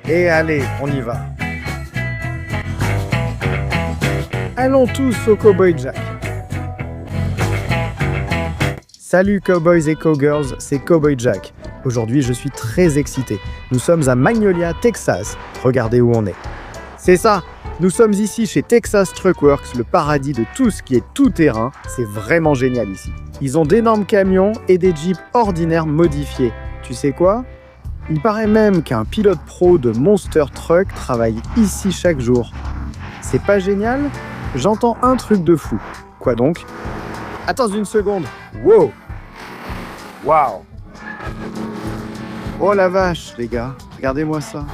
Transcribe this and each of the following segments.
Et allez, on y va. Allons tous au Cowboy Jack. Salut cowboys et cowgirls, c'est Cowboy Jack. Aujourd'hui, je suis très excité. Nous sommes à Magnolia, Texas. Regardez où on est. C'est ça, nous sommes ici chez Texas Truck Works, le paradis de tout ce qui est tout-terrain. C'est vraiment génial ici. Ils ont d'énormes camions et des jeeps ordinaires modifiés. Tu sais quoi? Il paraît même qu'un pilote pro de Monster Truck travaille ici chaque jour. C'est pas génial? J'entends un truc de fou. Quoi donc? Attends une seconde. Wow! Waouh! Oh la vache, les gars. Regardez-moi ça.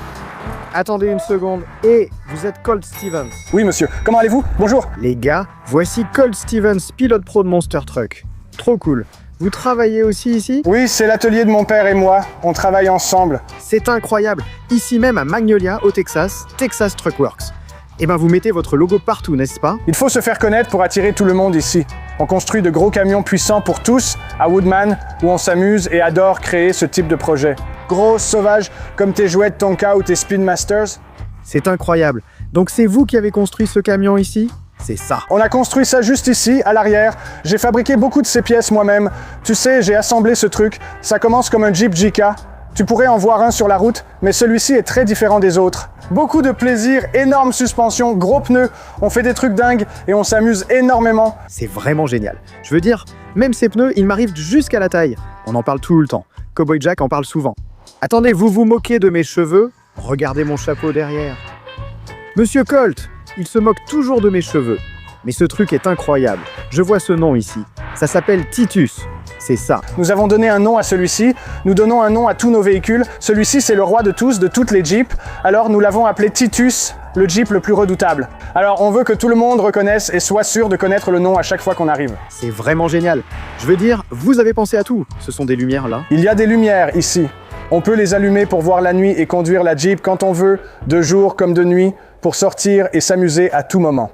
Attendez une seconde. Et vous êtes Colt Stevens? Oui, monsieur. Comment allez-vous? Bonjour. Les gars, voici Colt Stevens, pilote pro de Monster Truck. Trop cool. Vous travaillez aussi ici? Oui, c'est l'atelier de mon père et moi. On travaille ensemble. C'est incroyable. Ici même à Magnolia, au Texas, Texas Truck Works. Eh ben, vous mettez votre logo partout, n'est-ce pas? Il faut se faire connaître pour attirer tout le monde ici. On construit de gros camions puissants pour tous, à Woodman, où on s'amuse et adore créer ce type de projet. Gros, sauvages, comme tes jouets de Tonka ou tes Speedmasters. C'est incroyable. Donc c'est vous qui avez construit ce camion ici? C'est ça. On a construit ça juste ici, à l'arrière. J'ai fabriqué beaucoup de ces pièces moi-même. Tu sais, j'ai assemblé ce truc. Ça commence comme un Jeep JK. Tu pourrais en voir un sur la route, mais celui-ci est très différent des autres. Beaucoup de plaisir, énorme suspension, gros pneus. On fait des trucs dingues et on s'amuse énormément. C'est vraiment génial. Je veux dire, même ces pneus, ils m'arrivent jusqu'à la taille. On en parle tout le temps. Cowboy Jack en parle souvent. Attendez, vous vous moquez de mes cheveux? Regardez mon chapeau derrière. Monsieur Colt, il se moque toujours de mes cheveux. Mais ce truc est incroyable. Je vois ce nom ici. Ça s'appelle Titus. C'est ça. Nous avons donné un nom à celui-ci. Nous donnons un nom à tous nos véhicules. Celui-ci, c'est le roi de tous, de toutes les Jeeps. Alors, nous l'avons appelé Titus, le Jeep le plus redoutable. Alors, on veut que tout le monde reconnaisse et soit sûr de connaître le nom à chaque fois qu'on arrive. C'est vraiment génial. Je veux dire, vous avez pensé à tout. Ce sont des lumières là. Il y a des lumières ici. On peut les allumer pour voir la nuit et conduire la Jeep quand on veut, de jour comme de nuit, pour sortir et s'amuser à tout moment.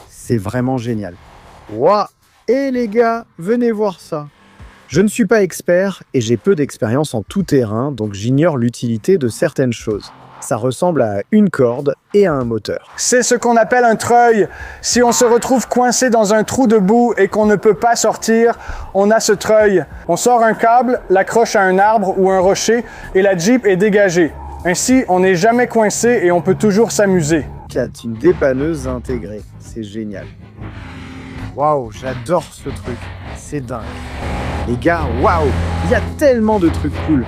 C'est vraiment génial. Waouh! Et les gars, venez voir ça. Je ne suis pas expert et j'ai peu d'expérience en tout terrain, donc j'ignore l'utilité de certaines choses. Ça ressemble à une corde et à un moteur. C'est ce qu'on appelle un treuil. Si on se retrouve coincé dans un trou de boue et qu'on ne peut pas sortir, on a ce treuil. On sort un câble, l'accroche à un arbre ou un rocher et la Jeep est dégagée. Ainsi, on n'est jamais coincé et on peut toujours s'amuser. Une dépanneuse intégrée. C'est génial. Waouh, j'adore ce truc. C'est dingue. Les gars, waouh, il y a tellement de trucs cool.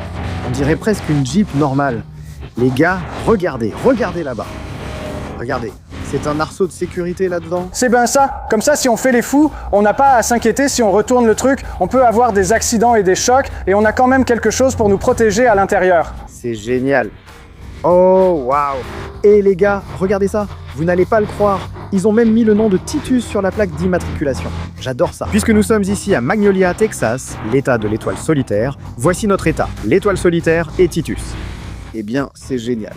On dirait presque une Jeep normale. Les gars, regardez là-bas. Regardez, c'est un arceau de sécurité là-dedans. C'est bien ça. Comme ça, si on fait les fous, on n'a pas à s'inquiéter si on retourne le truc. On peut avoir des accidents et des chocs et on a quand même quelque chose pour nous protéger à l'intérieur. C'est génial. Oh, waouh. Et les gars, regardez ça. Vous n'allez pas le croire. Ils ont même mis le nom de Titus sur la plaque d'immatriculation. J'adore ça. Puisque nous sommes ici à Magnolia, Texas, l'état de l'étoile solitaire, voici notre état, l'étoile solitaire et Titus. Eh bien, c'est génial.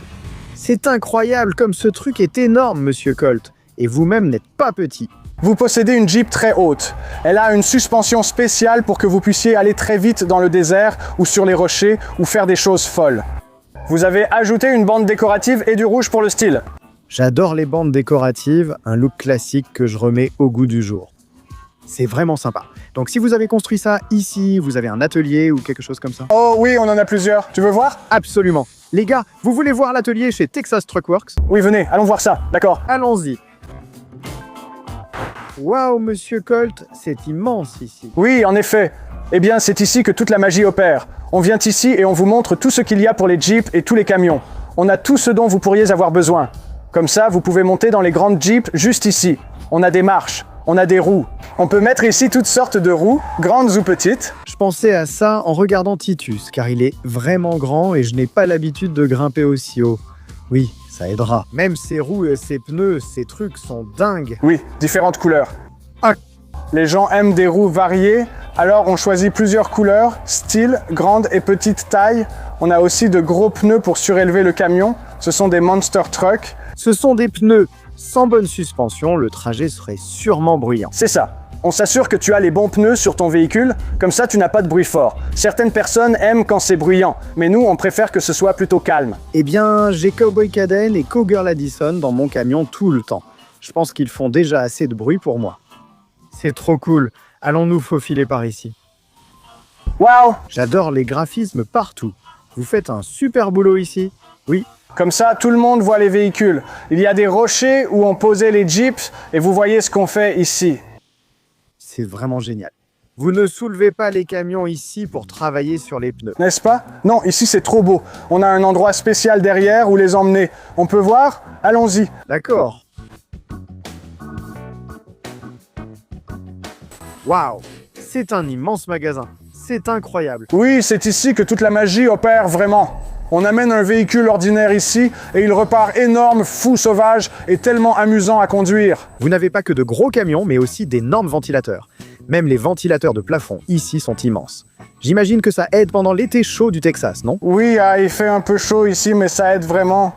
C'est incroyable comme ce truc est énorme, monsieur Colt. Et vous-même n'êtes pas petit. Vous possédez une Jeep très haute. Elle a une suspension spéciale pour que vous puissiez aller très vite dans le désert ou sur les rochers ou faire des choses folles. Vous avez ajouté une bande décorative et du rouge pour le style. J'adore les bandes décoratives, un look classique que je remets au goût du jour. C'est vraiment sympa. Donc si vous avez construit ça ici, vous avez un atelier ou quelque chose comme ça? Oh oui, on en a plusieurs. Tu veux voir? Absolument. Les gars, vous voulez voir l'atelier chez Texas Truck Works? Oui, venez, allons voir ça. D'accord. Allons-y. Waouh, monsieur Colt, c'est immense ici. Oui, en effet. Eh bien, c'est ici que toute la magie opère. On vient ici et on vous montre tout ce qu'il y a pour les Jeeps et tous les camions. On a tout ce dont vous pourriez avoir besoin. Comme ça, vous pouvez monter dans les grandes Jeeps juste ici. On a des marches, on a des roues. On peut mettre ici toutes sortes de roues, grandes ou petites. Je pensais à ça en regardant Titus, car il est vraiment grand et je n'ai pas l'habitude de grimper aussi haut. Oui, ça aidera. Même ses roues et ses pneus, ces trucs sont dingues. Oui, différentes couleurs. Ah. Les gens aiment des roues variées, alors on choisit plusieurs couleurs, style, grande et petite taille. On a aussi de gros pneus pour surélever le camion. Ce sont des Monster Truck. Ce sont des pneus. Sans bonne suspension, le trajet serait sûrement bruyant. C'est ça. On s'assure que tu as les bons pneus sur ton véhicule, comme ça tu n'as pas de bruit fort. Certaines personnes aiment quand c'est bruyant, mais nous on préfère que ce soit plutôt calme. Eh bien, j'ai Cowboy Caden et Cowgirl Addison dans mon camion tout le temps. Je pense qu'ils font déjà assez de bruit pour moi. C'est trop cool. Allons nous faufiler par ici. Waouh! J'adore les graphismes partout. Vous faites un super boulot ici. Oui, Comme ça, tout le monde voit les véhicules. Il y a des rochers où on posait les jeeps et vous voyez ce qu'on fait ici. c'est vraiment génial. Vous ne soulevez pas les camions ici pour travailler sur les pneus. N'est-ce pas? Non, ici c'est trop beau. On a un endroit spécial derrière où les emmener. On peut voir? Allons-y. D'accord. Waouh, c'est un immense magasin. C'est incroyable. Oui, c'est ici que toute la magie opère vraiment. On amène un véhicule ordinaire ici et il repart énorme, fou, sauvage et tellement amusant à conduire. Vous n'avez pas que de gros camions, mais aussi d'énormes ventilateurs. Même les ventilateurs de plafond ici sont immenses. J'imagine que ça aide pendant l'été chaud du Texas, non? Oui, il fait un peu chaud ici, mais ça aide vraiment.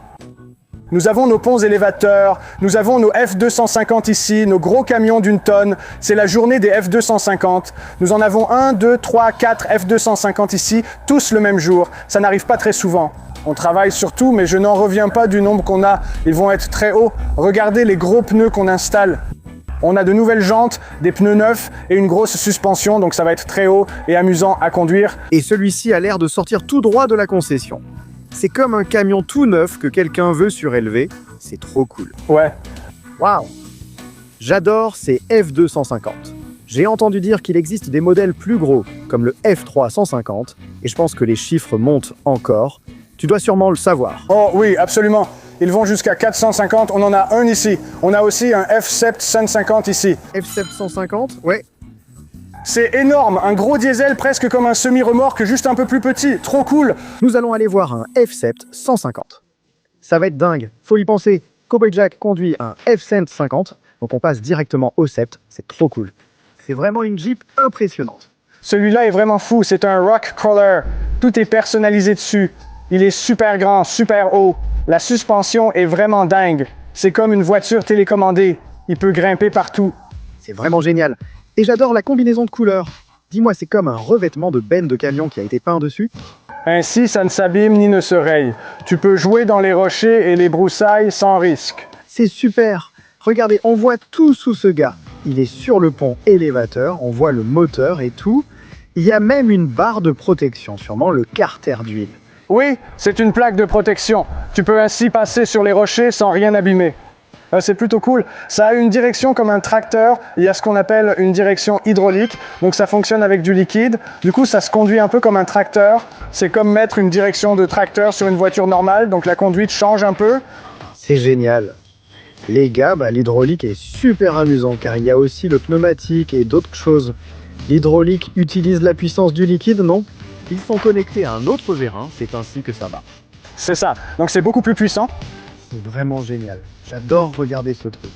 Nous avons nos ponts élévateurs, nous avons nos F250 ici, nos gros camions d'une tonne. C'est la journée des F250. Nous en avons 1, 2, 3, 4 F250 ici, tous le même jour. Ça n'arrive pas très souvent. On travaille sur tout, mais je n'en reviens pas du nombre qu'on a. Ils vont être très hauts. Regardez les gros pneus qu'on installe. On a de nouvelles jantes, des pneus neufs et une grosse suspension, donc ça va être très haut et amusant à conduire. Et celui-ci a l'air de sortir tout droit de la concession. C'est comme un camion tout neuf que quelqu'un veut surélever. C'est trop cool. Ouais. Waouh! J'adore ces F250. J'ai entendu dire qu'il existe des modèles plus gros, comme le F350, et je pense que les chiffres montent encore. Tu dois sûrement le savoir. Oh oui, absolument. Ils vont jusqu'à 450, on en a un ici. On a aussi un F750 ici. F750? Ouais. C'est énorme, un gros diesel presque comme un semi-remorque, juste un peu plus petit. Trop cool. Nous allons aller voir un F750. Ça va être dingue. Faut y penser. Cowboy Jack conduit un F750, donc on passe directement au Sept. C'est trop cool. C'est vraiment une Jeep impressionnante. Celui-là est vraiment fou, c'est un rock crawler. Tout est personnalisé dessus. Il est super grand, super haut. La suspension est vraiment dingue. C'est comme une voiture télécommandée. Il peut grimper partout. C'est vraiment génial. Et j'adore la combinaison de couleurs. Dis-moi, c'est comme un revêtement de benne de camion qui a été peint dessus? Ainsi, ça ne s'abîme ni ne se raye. Tu peux jouer dans les rochers et les broussailles sans risque. C'est super. Regardez, on voit tout sous ce gars. Il est sur le pont élévateur, on voit le moteur et tout. Il y a même une barre de protection, sûrement le carter d'huile. Oui, c'est une plaque de protection. Tu peux ainsi passer sur les rochers sans rien abîmer. C'est plutôt cool. Ça a une direction comme un tracteur. Il y a ce qu'on appelle une direction hydraulique. Donc ça fonctionne avec du liquide. Du coup, ça se conduit un peu comme un tracteur. C'est comme mettre une direction de tracteur sur une voiture normale. Donc la conduite change un peu. C'est génial. Les gars, l'hydraulique est super amusant car il y a aussi le pneumatique et d'autres choses. L'hydraulique utilise la puissance du liquide, non? Ils sont connectés à un autre vérin, c'est ainsi que ça va. C'est ça. Donc c'est beaucoup plus puissant. C'est vraiment génial. J'adore regarder ce truc.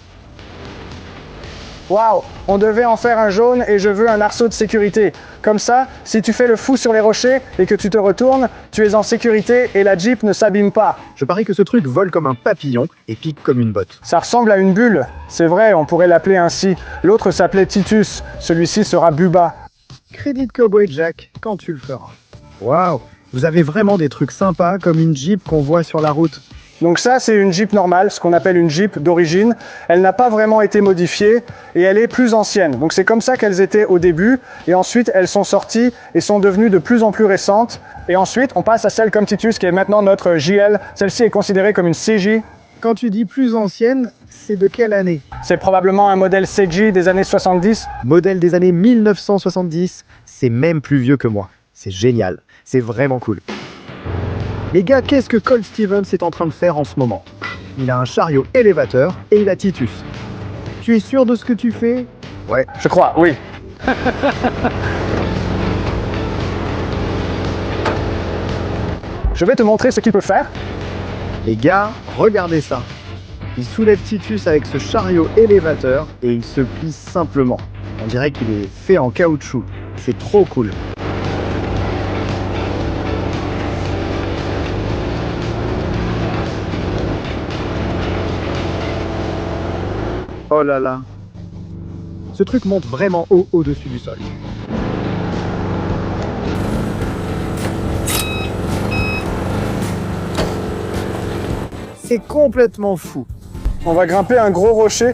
Waouh, on devait en faire un jaune et je veux un arceau de sécurité. Comme ça, si tu fais le fou sur les rochers et que tu te retournes, tu es en sécurité et la Jeep ne s'abîme pas. Je parie que ce truc vole comme un papillon et pique comme une botte. Ça ressemble à une bulle. C'est vrai, on pourrait l'appeler ainsi. L'autre s'appelait Titus. Celui-ci sera Bubba. Crédit Cowboy Jack, quand tu le feras. Waouh, vous avez vraiment des trucs sympas comme une Jeep qu'on voit sur la route. Donc ça, c'est une Jeep normale, ce qu'on appelle une Jeep d'origine. Elle n'a pas vraiment été modifiée et elle est plus ancienne. Donc c'est comme ça qu'elles étaient au début et ensuite elles sont sorties et sont devenues de plus en plus récentes. Et ensuite, on passe à celle comme Titus qui est maintenant notre JL. Celle-ci est considérée comme une CJ. Quand tu dis plus ancienne, c'est de quelle année? C'est probablement un modèle CJ des années 70. Modèle des années 1970, c'est même plus vieux que moi. C'est génial, c'est vraiment cool. Les gars, qu'est-ce que Cole Stevens est en train de faire en ce moment? Il a un chariot élévateur et il a Titus. Tu es sûr de ce que tu fais? Ouais, je crois, oui. Je vais te montrer ce qu'il peut faire. Les gars, regardez ça. Il soulève Titus avec ce chariot élévateur et il se plie simplement. On dirait qu'il est fait en caoutchouc. C'est trop cool. Oh là là. Ce truc monte vraiment haut au-dessus du sol. C'est complètement fou. On va grimper un gros rocher.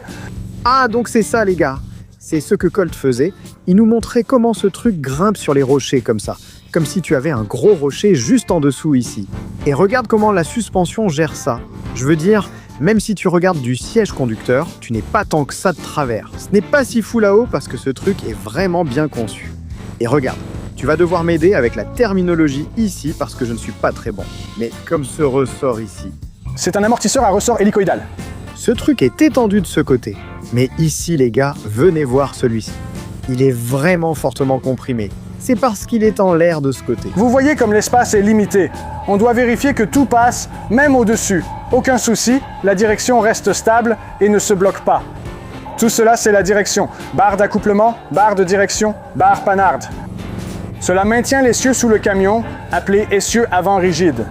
Ah, donc c'est ça les gars. C'est ce que Colt faisait. Il nous montrait comment ce truc grimpe sur les rochers comme ça. Comme si tu avais un gros rocher juste en dessous ici. Et regarde comment la suspension gère ça. Je veux dire, même si tu regardes du siège conducteur, tu n'es pas tant que ça de travers. Ce n'est pas si fou là-haut parce que ce truc est vraiment bien conçu. Et regarde, tu vas devoir m'aider avec la terminologie ici parce que je ne suis pas très bon. Mais comme ce ressort ici. C'est un amortisseur à ressort hélicoïdal. Ce truc est étendu de ce côté. Mais ici les gars, venez voir celui-ci. Il est vraiment fortement comprimé. C'est parce qu'il est en l'air de ce côté. Vous voyez comme l'espace est limité. On doit vérifier que tout passe, même au-dessus. Aucun souci, la direction reste stable et ne se bloque pas. Tout cela, c'est la direction. Barre d'accouplement, barre de direction, barre panarde. Cela maintient l'essieu sous le camion, appelé essieu avant rigide.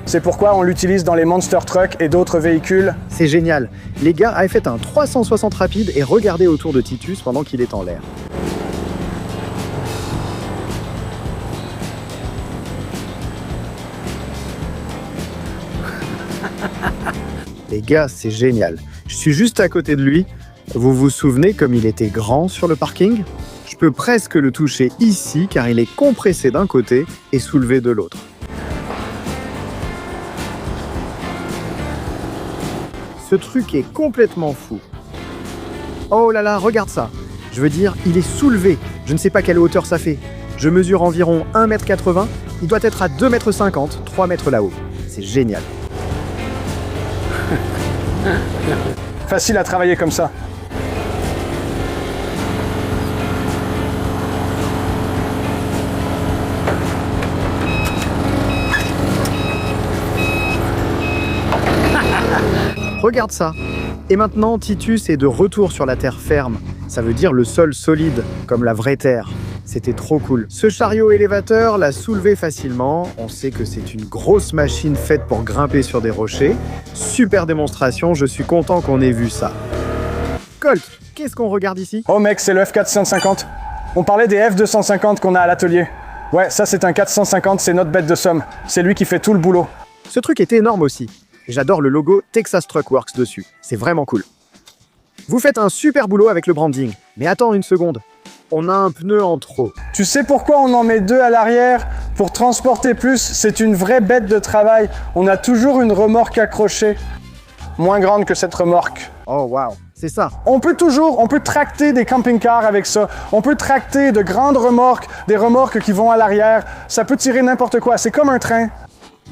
C'est pourquoi on l'utilise dans les monster trucks et d'autres véhicules. C'est génial. Les gars, avez fait un 360 rapide et regardez autour de Titus pendant qu'il est en l'air. Les gars, c'est génial. Je suis juste à côté de lui. Vous vous souvenez comme il était grand sur le parking? Je peux presque le toucher ici car il est compressé d'un côté et soulevé de l'autre. Ce truc est complètement fou. Oh là là, regarde ça. Je veux dire, il est soulevé. Je ne sais pas quelle hauteur ça fait. Je mesure environ 1,80 m. Il doit être à 2,50 m, 3 mètres là-haut. C'est génial. Facile à travailler comme ça. Regarde ça. Et maintenant, Titus est de retour sur la terre ferme. Ça veut dire le sol solide, comme la vraie terre. C'était trop cool. Ce chariot élévateur l'a soulevé facilement. On sait que c'est une grosse machine faite pour grimper sur des rochers. Super démonstration, je suis content qu'on ait vu ça. Colt, qu'est-ce qu'on regarde ici? Oh mec, c'est le F450. On parlait des F250 qu'on a à l'atelier. Ouais, ça c'est un 450, c'est notre bête de somme. C'est lui qui fait tout le boulot. Ce truc est énorme aussi. Et j'adore le logo Texas Truck Works dessus. C'est vraiment cool. Vous faites un super boulot avec le branding. Mais attends une seconde. On a un pneu en trop. Tu sais pourquoi on en met deux à l'arrière? Pour transporter plus, c'est une vraie bête de travail. On a toujours une remorque accrochée. Moins grande que cette remorque. Oh waouh, c'est ça. On peut tracter des camping-cars avec ça. On peut tracter de grandes remorques, des remorques qui vont à l'arrière. Ça peut tirer n'importe quoi. C'est comme un train.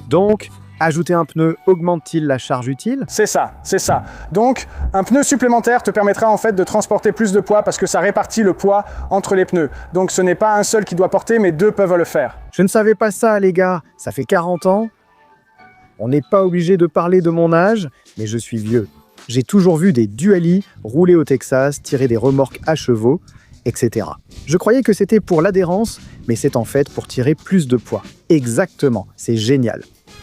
Donc, ajouter un pneu augmente-t-il la charge utile? C'est ça, c'est ça. Donc, un pneu supplémentaire te permettra en fait de transporter plus de poids parce que ça répartit le poids entre les pneus. Donc, ce n'est pas un seul qui doit porter, mais deux peuvent le faire. Je ne savais pas ça, les gars. Ça fait 40 ans. On n'est pas obligé de parler de mon âge, mais je suis vieux. J'ai toujours vu des dualis rouler au Texas, tirer des remorques à chevaux, etc. Je croyais que c'était pour l'adhérence, mais c'est en fait pour tirer plus de poids. Exactement, c'est génial.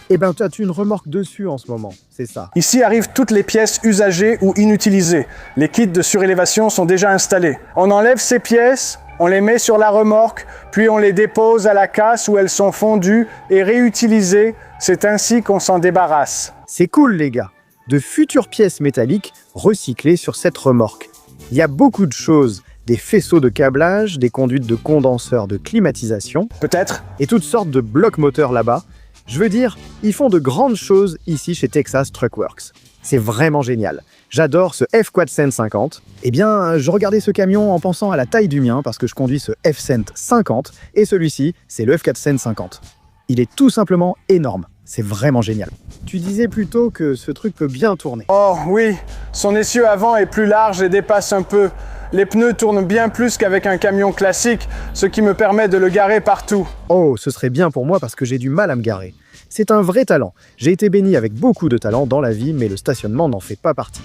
Eh ben, tu as une remorque dessus en ce moment, c'est ça. Ici arrivent toutes les pièces usagées ou inutilisées. Les kits de surélévation sont déjà installés. On enlève ces pièces, on les met sur la remorque, puis on les dépose à la casse où elles sont fondues et réutilisées. C'est ainsi qu'on s'en débarrasse. C'est cool, les gars. De futures pièces métalliques recyclées sur cette remorque. Il y a beaucoup de choses. Des faisceaux de câblage, des conduites de condenseurs de climatisation. Peut-être. Et toutes sortes de blocs moteurs là-bas. Je veux dire, ils font de grandes choses ici chez Texas Truck Works. C'est vraiment génial. J'adore ce F450. Eh bien, je regardais ce camion en pensant à la taille du mien parce que je conduis ce F-Cent 50 et celui-ci, c'est le F4 50. Il est tout simplement énorme. C'est vraiment génial. Tu disais plutôt que ce truc peut bien tourner. Oh oui, son essieu avant est plus large et dépasse un peu. Les pneus tournent bien plus qu'avec un camion classique, ce qui me permet de le garer partout. Oh, ce serait bien pour moi parce que j'ai du mal à me garer. C'est un vrai talent. J'ai été béni avec beaucoup de talent dans la vie, mais le stationnement n'en fait pas partie.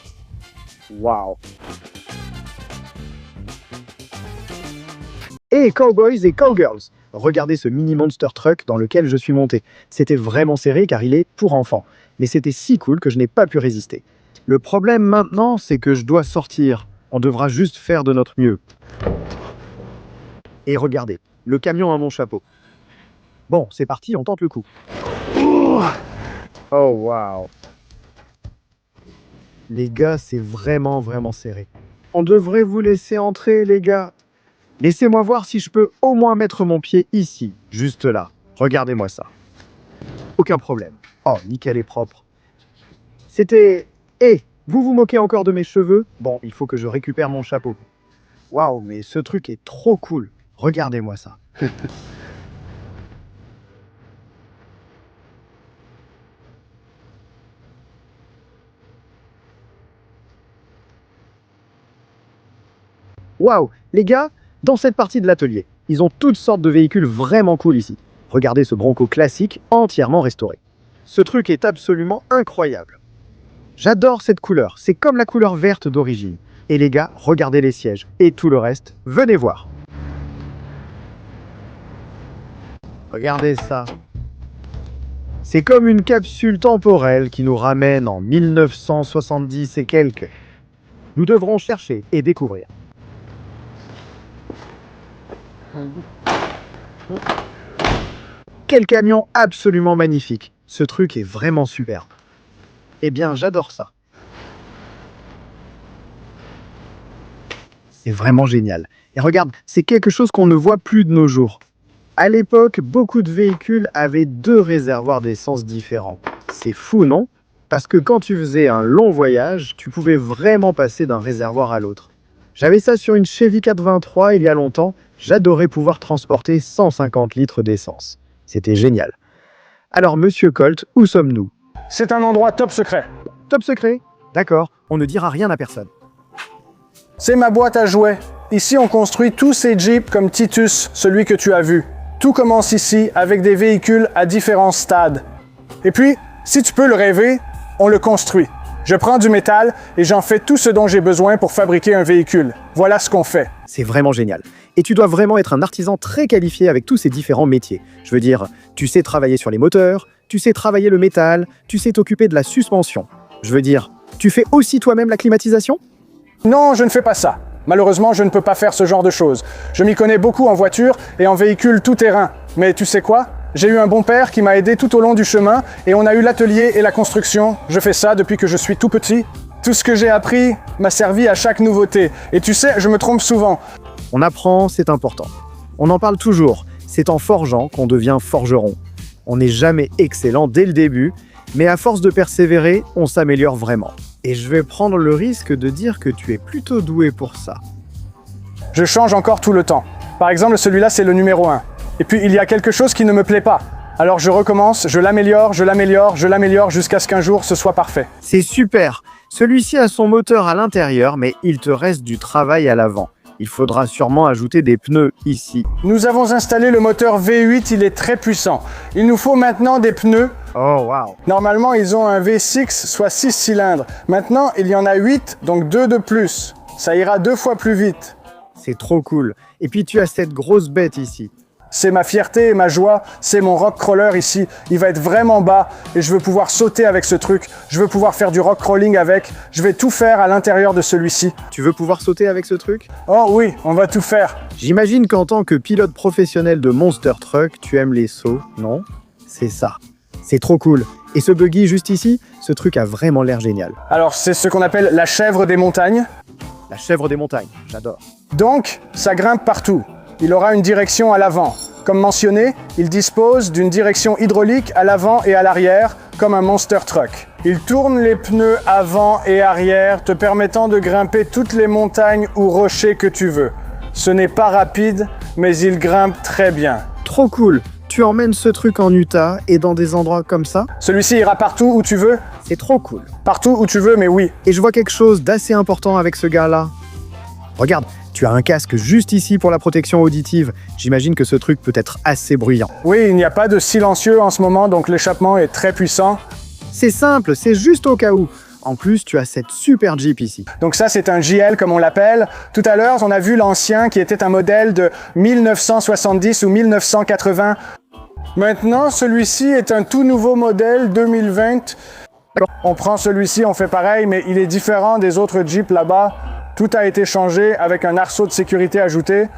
Waouh! Hey cowboys et cowgirls! Regardez ce mini monster truck dans lequel je suis monté. C'était vraiment serré car il est pour enfants. Mais c'était si cool que je n'ai pas pu résister. Le problème maintenant, c'est que je dois sortir. On devra juste faire de notre mieux. Et regardez, le camion a mon chapeau. Bon, c'est parti, on tente le coup. Oh, wow. Les gars, c'est vraiment serré. On devrait vous laisser entrer, les gars. Laissez-moi voir si je peux au moins mettre mon pied ici, juste là. Regardez-moi ça. Aucun problème. Oh, nickel et propre. C'était... vous vous moquez encore de mes cheveux? Bon, il faut que je récupère mon chapeau. Waouh, mais ce truc est trop cool. Regardez-moi ça. Waouh, les gars, dans cette partie de l'atelier, ils ont toutes sortes de véhicules vraiment cool ici. Regardez ce Bronco classique entièrement restauré. Ce truc est absolument incroyable. J'adore cette couleur, c'est comme la couleur verte d'origine. Et les gars, regardez les sièges et tout le reste, venez voir. Regardez ça. C'est comme une capsule temporelle qui nous ramène en 1970 et quelques. Nous devrons chercher et découvrir. Quel camion absolument magnifique. Ce truc est vraiment superbe. Eh bien, j'adore ça. C'est vraiment génial. Et regarde, c'est quelque chose qu'on ne voit plus de nos jours. À l'époque, beaucoup de véhicules avaient 2 réservoirs d'essence différents. C'est fou, non? Parce que quand tu faisais un long voyage, tu pouvais vraiment passer d'un réservoir à l'autre. J'avais ça sur une Chevy 423 il y a longtemps. J'adorais pouvoir transporter 150 litres d'essence. C'était génial. Alors, Monsieur Colt, où sommes-nous? C'est un endroit top secret. Top secret? D'accord, on ne dira rien à personne. C'est ma boîte à jouets. Ici, on construit tous ces Jeeps comme Titus, celui que tu as vu. Tout commence ici, avec des véhicules à différents stades. Et puis, si tu peux le rêver, on le construit. Je prends du métal et j'en fais tout ce dont j'ai besoin pour fabriquer un véhicule. Voilà ce qu'on fait. C'est vraiment génial. Et tu dois vraiment être un artisan très qualifié avec tous ces différents métiers. Je veux dire, tu sais travailler sur les moteurs, tu sais travailler le métal, tu sais t'occuper de la suspension. Je veux dire, tu fais aussi toi-même la climatisation? Non, je ne fais pas ça. Malheureusement, je ne peux pas faire ce genre de choses. Je m'y connais beaucoup en voiture et en véhicule tout-terrain. Mais tu sais quoi? J'ai eu un bon père qui m'a aidé tout au long du chemin et on a eu l'atelier et la construction. Je fais ça depuis que je suis tout petit. Tout ce que j'ai appris m'a servi à chaque nouveauté. Et tu sais, je me trompe souvent. On apprend, c'est important. On en parle toujours. C'est en forgeant qu'on devient forgeron. On n'est jamais excellent dès le début, mais à force de persévérer, on s'améliore vraiment. Et je vais prendre le risque de dire que tu es plutôt doué pour ça. Je change encore tout le temps. Par exemple, celui-là, c'est le numéro 1. Et puis, il y a quelque chose qui ne me plaît pas. Alors je recommence, je l'améliore jusqu'à ce qu'un jour, ce soit parfait. C'est super. Celui-ci a son moteur à l'intérieur, mais il te reste du travail à l'avant. Il faudra sûrement ajouter des pneus ici. Nous avons installé le moteur V8, il est très puissant. Il nous faut maintenant des pneus. Oh, wow. Normalement, ils ont un V6, soit 6 cylindres. Maintenant, il y en a 8, donc 2 de plus. Ça ira 2 fois plus vite. C'est trop cool. Et puis tu as cette grosse bête ici. C'est ma fierté et ma joie, c'est mon rock crawler ici. Il va être vraiment bas et je veux pouvoir sauter avec ce truc. Je veux pouvoir faire du rock crawling avec. Je vais tout faire à l'intérieur de celui-ci. Tu veux pouvoir sauter avec ce truc? Oh oui, on va tout faire. J'imagine qu'en tant que pilote professionnel de Monster Truck, tu aimes les sauts, non? C'est ça. C'est trop cool. Et ce buggy juste ici, ce truc a vraiment l'air génial. Alors, c'est ce qu'on appelle la chèvre des montagnes. La chèvre des montagnes, j'adore. Donc, ça grimpe partout. Il aura une direction à l'avant. Comme mentionné, il dispose d'une direction hydraulique à l'avant et à l'arrière, comme un Monster Truck. Il tourne les pneus avant et arrière, te permettant de grimper toutes les montagnes ou rochers que tu veux. Ce n'est pas rapide, mais il grimpe très bien. Trop cool. Tu emmènes ce truc en Utah et dans des endroits comme ça? Celui-ci ira partout où tu veux. C'est trop cool. Partout où tu veux, mais oui. Et je vois quelque chose d'assez important avec ce gars-là. Regarde, tu as un casque juste ici pour la protection auditive. J'imagine que ce truc peut être assez bruyant. Oui, il n'y a pas de silencieux en ce moment, donc l'échappement est très puissant. C'est simple, c'est juste au cas où. En plus, tu as cette super Jeep ici. Donc ça, c'est un JL comme on l'appelle. Tout à l'heure, on a vu l'ancien qui était un modèle de 1970 ou 1980. Maintenant, celui-ci est un tout nouveau modèle 2020. On prend celui-ci, on fait pareil, mais il est différent des autres Jeeps là-bas Tout a été changé avec un arceau de sécurité ajouté.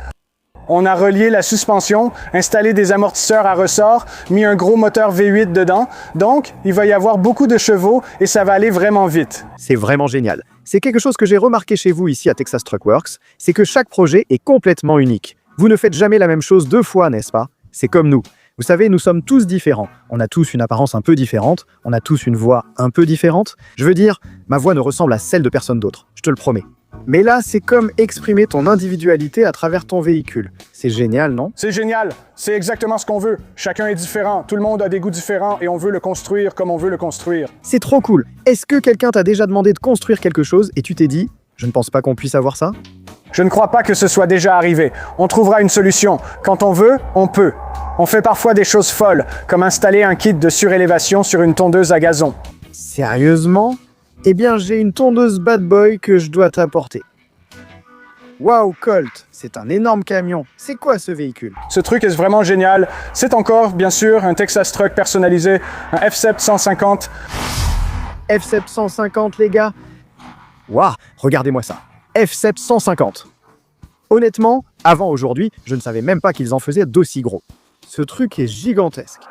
On a relié la suspension, installé des amortisseurs à ressort, mis un gros moteur V8 dedans. Donc, il va y avoir beaucoup de chevaux et ça va aller vraiment vite. C'est vraiment génial. C'est quelque chose que j'ai remarqué chez vous ici à Texas Truck Works, c'est que chaque projet est complètement unique. Vous ne faites jamais la même chose deux fois, n'est-ce pas? C'est comme nous. Vous savez, nous sommes tous différents. On a tous une apparence un peu différente, on a tous une voix un peu différente. Je veux dire, ma voix ne ressemble à celle de personne d'autre, je te le promets. Mais là, c'est comme exprimer ton individualité à travers ton véhicule. C'est génial, non? C'est génial, c'est exactement ce qu'on veut. Chacun est différent, tout le monde a des goûts différents et on veut le construire comme on veut le construire. C'est trop cool. Est-ce que quelqu'un t'a déjà demandé de construire quelque chose et tu t'es dit « Je ne pense pas qu'on puisse avoir ça » ? Je ne crois pas que ce soit déjà arrivé. On trouvera une solution. Quand on veut, on peut. On fait parfois des choses folles, comme installer un kit de surélévation sur une tondeuse à gazon. Sérieusement ? Eh bien, j'ai une tondeuse bad boy que je dois t'apporter. Waouh, Colt, c'est un énorme camion. C'est quoi ce véhicule? Ce truc est vraiment génial. C'est encore, bien sûr, un Texas Truck personnalisé, un F-Sept 150. F-Sept 150, les gars. Waouh, regardez-moi ça. F-Sept 150. Honnêtement, avant aujourd'hui, je ne savais même pas qu'ils en faisaient d'aussi gros. Ce truc est gigantesque.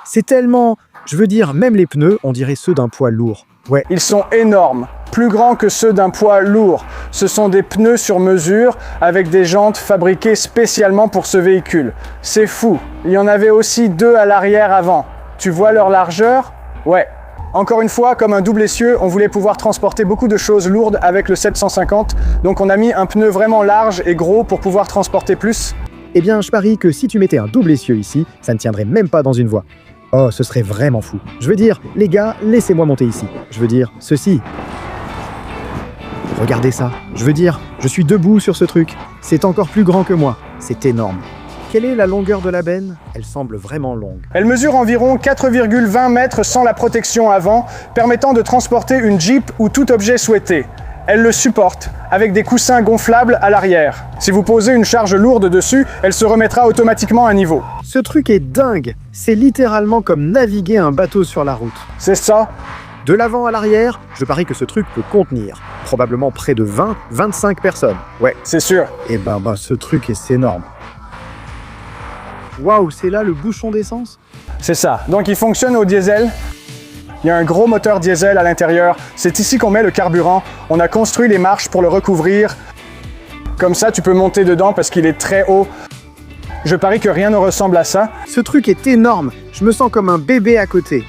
C'est tellement... Je veux dire, même les pneus, on dirait ceux d'un poids lourd. Ouais. Ils sont énormes, plus grands que ceux d'un poids lourd. Ce sont des pneus sur mesure avec des jantes fabriquées spécialement pour ce véhicule. C'est fou. Il y en avait aussi deux à l'arrière avant. Tu vois leur largeur? Ouais. Encore une fois, comme un double essieu, on voulait pouvoir transporter beaucoup de choses lourdes avec le 750, donc on a mis un pneu vraiment large et gros pour pouvoir transporter plus. Eh bien, je parie que si tu mettais un double essieu ici, ça ne tiendrait même pas dans une voie. Oh, ce serait vraiment fou. Je veux dire, les gars, laissez-moi monter ici. Je veux dire, ceci. Regardez ça. Je veux dire, je suis debout sur ce truc. C'est encore plus grand que moi. C'est énorme. Quelle est la longueur de la benne? Elle semble vraiment longue. Elle mesure environ 4,20 mètres sans la protection avant, permettant de transporter une Jeep ou tout objet souhaité. Elle le supporte, avec des coussins gonflables à l'arrière. Si vous posez une charge lourde dessus, elle se remettra automatiquement à niveau. Ce truc est dingue. C'est littéralement comme naviguer un bateau sur la route. C'est ça. De l'avant à l'arrière, je parie que ce truc peut contenir probablement près de 20-25 personnes. Ouais. C'est sûr. Et ce truc c'est énorme. Waouh, c'est là le bouchon d'essence? C'est ça. Donc il fonctionne au diesel. Il y a un gros moteur diesel à l'intérieur. C'est ici qu'on met le carburant. On a construit les marches pour le recouvrir. Comme ça, tu peux monter dedans parce qu'il est très haut. Je parie que rien ne ressemble à ça. Ce truc est énorme. Je me sens comme un bébé à côté.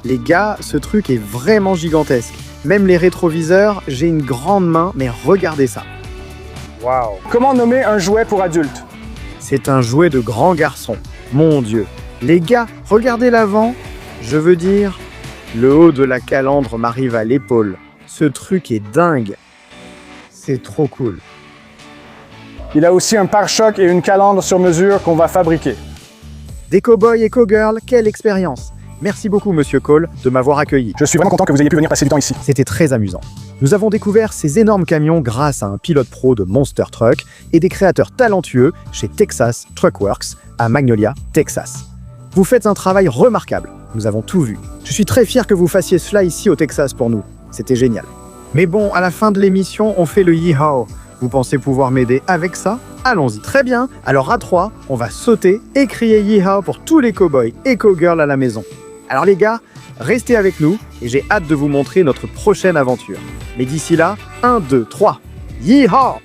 Les gars, ce truc est vraiment gigantesque. Même les rétroviseurs, j'ai une grande main, mais regardez ça. Waouh. Comment nommer un jouet pour adultes? C'est un jouet de grand garçon. Mon Dieu. Les gars, regardez l'avant. Je veux dire, le haut de la calandre m'arrive à l'épaule. Ce truc est dingue. C'est trop cool. Il a aussi un pare-choc et une calandre sur mesure qu'on va fabriquer. Des cow-boys et cow-girls, quelle expérience! Merci beaucoup, Monsieur Cole, de m'avoir accueilli. Je suis vraiment content que vous ayez pu venir passer du temps ici. C'était très amusant. Nous avons découvert ces énormes camions grâce à un pilote pro de Monster Truck et des créateurs talentueux chez Texas Truck Works à Magnolia, Texas. Vous faites un travail remarquable. Nous avons tout vu. Je suis très fier que vous fassiez cela ici au Texas pour nous. C'était génial. Mais bon, à la fin de l'émission, on fait le yeehaw. Vous pensez pouvoir m'aider avec ça? Allons-y, très bien. Alors à 3, on va sauter et crier yeehaw pour tous les cowboys et cowgirls à la maison. Alors les gars, restez avec nous et j'ai hâte de vous montrer notre prochaine aventure. Mais d'ici là, 1, 2, 3. Yeehaw!